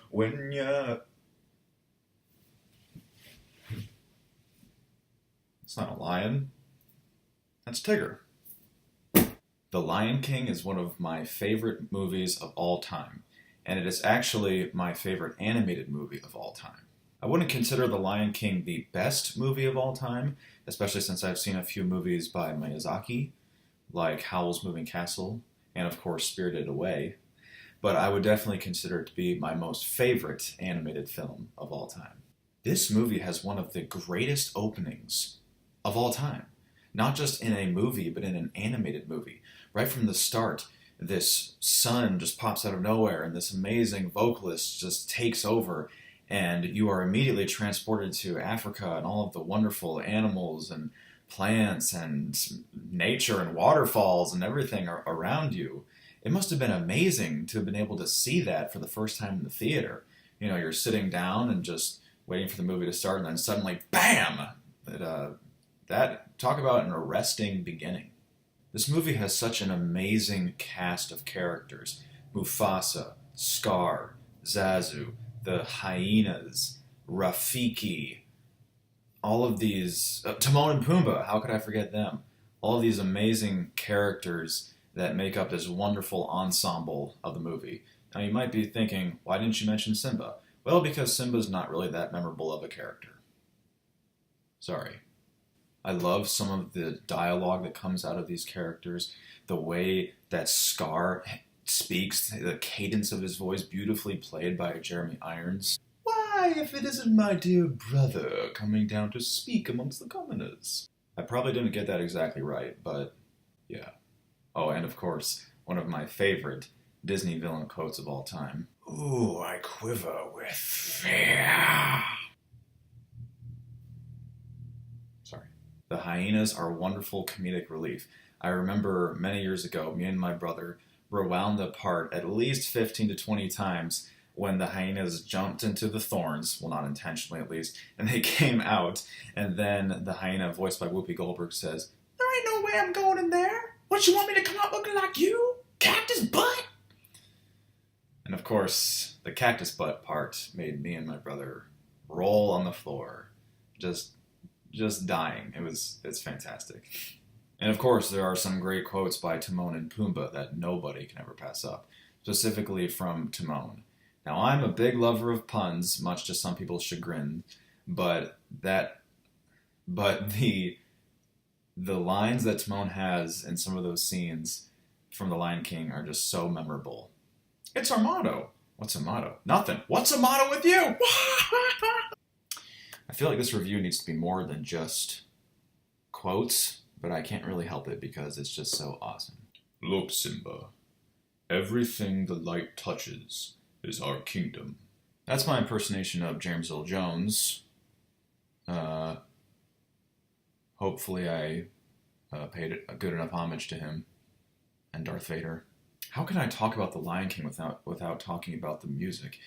When ya... It's not a lion. That's Tigger. The Lion King is one of my favorite movies of all time, and it is actually my favorite animated movie of all time. I wouldn't consider The Lion King the best movie of all time, especially since I've seen a few movies by Miyazaki, like Howl's Moving Castle, and of course Spirited Away, but I would definitely consider it to be my most favorite animated film of all time. This movie has one of the greatest openings of all time. Not just in a movie, but in an animated movie. Right from the start, this sun just pops out of nowhere, and this amazing vocalist just takes over, and you are immediately transported to Africa and all of the wonderful animals and plants and nature and waterfalls and everything around you. It must have been amazing to have been able to see that for the first time in the theater. You know, you're sitting down and just waiting for the movie to start, and then suddenly, BAM! Talk about an arresting beginning. This movie has such an amazing cast of characters. Mufasa, Scar, Zazu, the hyenas, Rafiki, all of these... Timon and Pumbaa, how could I forget them? All of these amazing characters that make up this wonderful ensemble of the movie. Now you might be thinking, why didn't you mention Simba? Well, because Simba's not really that memorable of a character. Sorry. I love some of the dialogue that comes out of these characters, the way that Scar speaks, the cadence of his voice, beautifully played by Jeremy Irons. Why, if it isn't my dear brother coming down to speak amongst the commoners? I probably didn't get that exactly right, but yeah. Oh, and of course, one of my favorite Disney villain quotes of all time. Ooh, I quiver with fear. The hyenas are wonderful comedic relief. I remember many years ago, me and my brother rewound the part at least 15 to 20 times when the hyenas jumped into the thorns, well, not intentionally at least, and they came out, and then the hyena, voiced by Whoopi Goldberg, says, "There ain't no way I'm going in there. What, you want me to come out looking like you? Cactus butt?" And of course, the cactus butt part made me and my brother roll on the floor, just dying. It's fantastic. And of course, there are some great quotes by Timon and Pumbaa that nobody can ever pass up, specifically from Timon. Now, I'm a big lover of puns, much to some people's chagrin, but the lines that Timon has in some of those scenes from The Lion King are just so memorable. It's our motto. What's a motto? Nothing. What's a motto with you? I feel like this review needs to be more than just quotes, but I can't really help it because it's just so awesome. Look, Simba. Everything the light touches is our kingdom. That's my impersonation of James Earl Jones. Hopefully I paid a good enough homage to him and Darth Vader. How can I talk about The Lion King without talking about the music?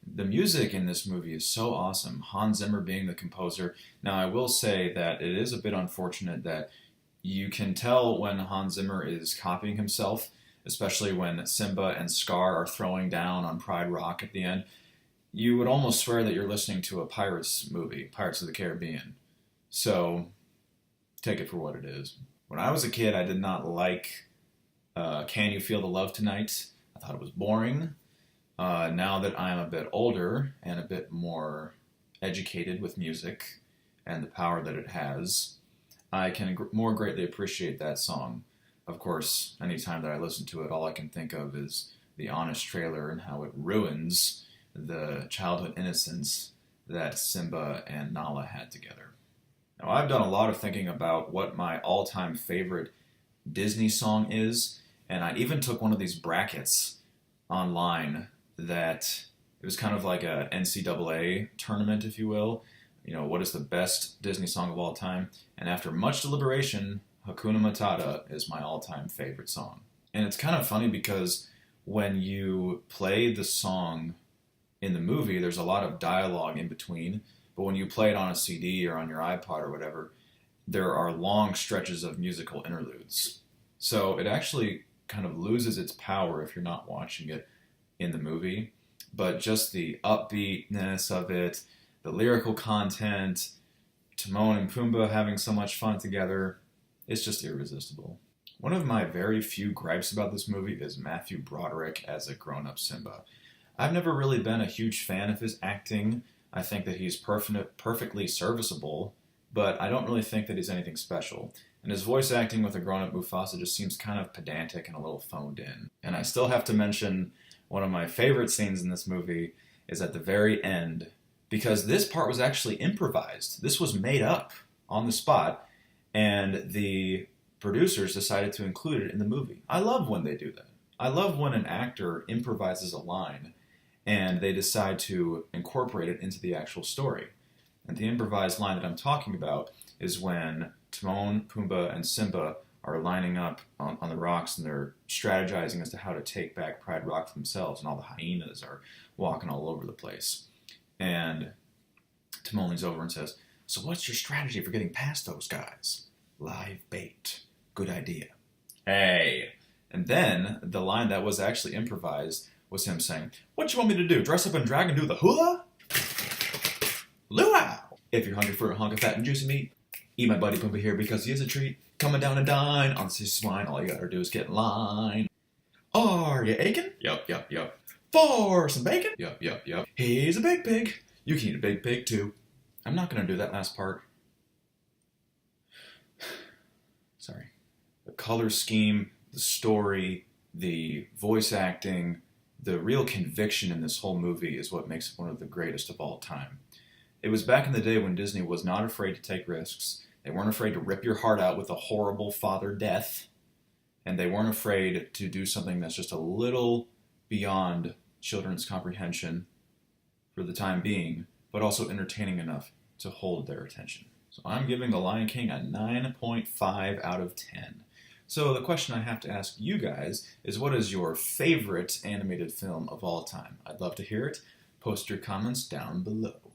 The music in this movie is so awesome. Hans Zimmer being the composer. Now, I will say that it is a bit unfortunate that you can tell when Hans Zimmer is copying himself, especially when Simba and Scar are throwing down on Pride Rock at the end. You would almost swear that you're listening to a Pirates movie, Pirates of the Caribbean. So, take it for what it is. When I was a kid, I did not like Can You Feel the Love Tonight? I thought it was boring. Now that I'm a bit older and a bit more educated with music and the power that it has, I can more greatly appreciate that song. Of course, anytime that I listen to it, all I can think of is the Honest trailer and how it ruins the childhood innocence that Simba and Nala had together. Now, I've done a lot of thinking about what my all-time favorite Disney song is, and I even took one of these brackets online that it was kind of like a NCAA tournament, if you will. You know, what is the best Disney song of all time? And after much deliberation, Hakuna Matata is my all-time favorite song. And it's kind of funny because when you play the song in the movie, there's a lot of dialogue in between, but when you play it on a CD or on your iPod or whatever, there are long stretches of musical interludes. So it actually kind of loses its power if you're not watching it in the movie. But just the upbeatness of it, the lyrical content, Timon and Pumbaa having so much fun together, it's just irresistible. One of my very few gripes about this movie is Matthew Broderick as a grown-up Simba. I've never really been a huge fan of his acting. I think that he's perfectly serviceable, but I don't really think that he's anything special. And his voice acting with a grown-up Mufasa just seems kind of pedantic and a little phoned in. And I still have to mention one of my favorite scenes in this movie is at the very end, because this part was actually improvised. This was made up on the spot, and the producers decided to include it in the movie. I love when they do that. I love when an actor improvises a line and they decide to incorporate it into the actual story. And the improvised line that I'm talking about is when Timon, Pumbaa, and Simba are lining up on the rocks and they're strategizing as to how to take back Pride Rock for themselves, and all the hyenas are walking all over the place. And Timon leans over and says, "So what's your strategy for getting past those guys?" "Live bait. Good idea." Hey! And then the line that was actually improvised was him saying, "What you want me to do? Dress up in drag and do the hula? Luau! If you're hungry for a hunk of fat and juicy meat, eat my buddy Pumbaa here because he is a treat. Coming down to dine on this swine, all you gotta do is get in line. Are you aching? Yup. For some bacon? Yup. He's a big pig. You can eat a big pig too. I'm not gonna do that last part. Sorry. The color scheme, the story, the voice acting, the real conviction in this whole movie is what makes it one of the greatest of all time. It was back in the day when Disney was not afraid to take risks. They weren't afraid to rip your heart out with a horrible father death. And they weren't afraid to do something that's just a little beyond children's comprehension for the time being, but also entertaining enough to hold their attention. So I'm giving The Lion King a 9.5 out of 10. So the question I have to ask you guys is, what is your favorite animated film of all time? I'd love to hear it. Post your comments down below.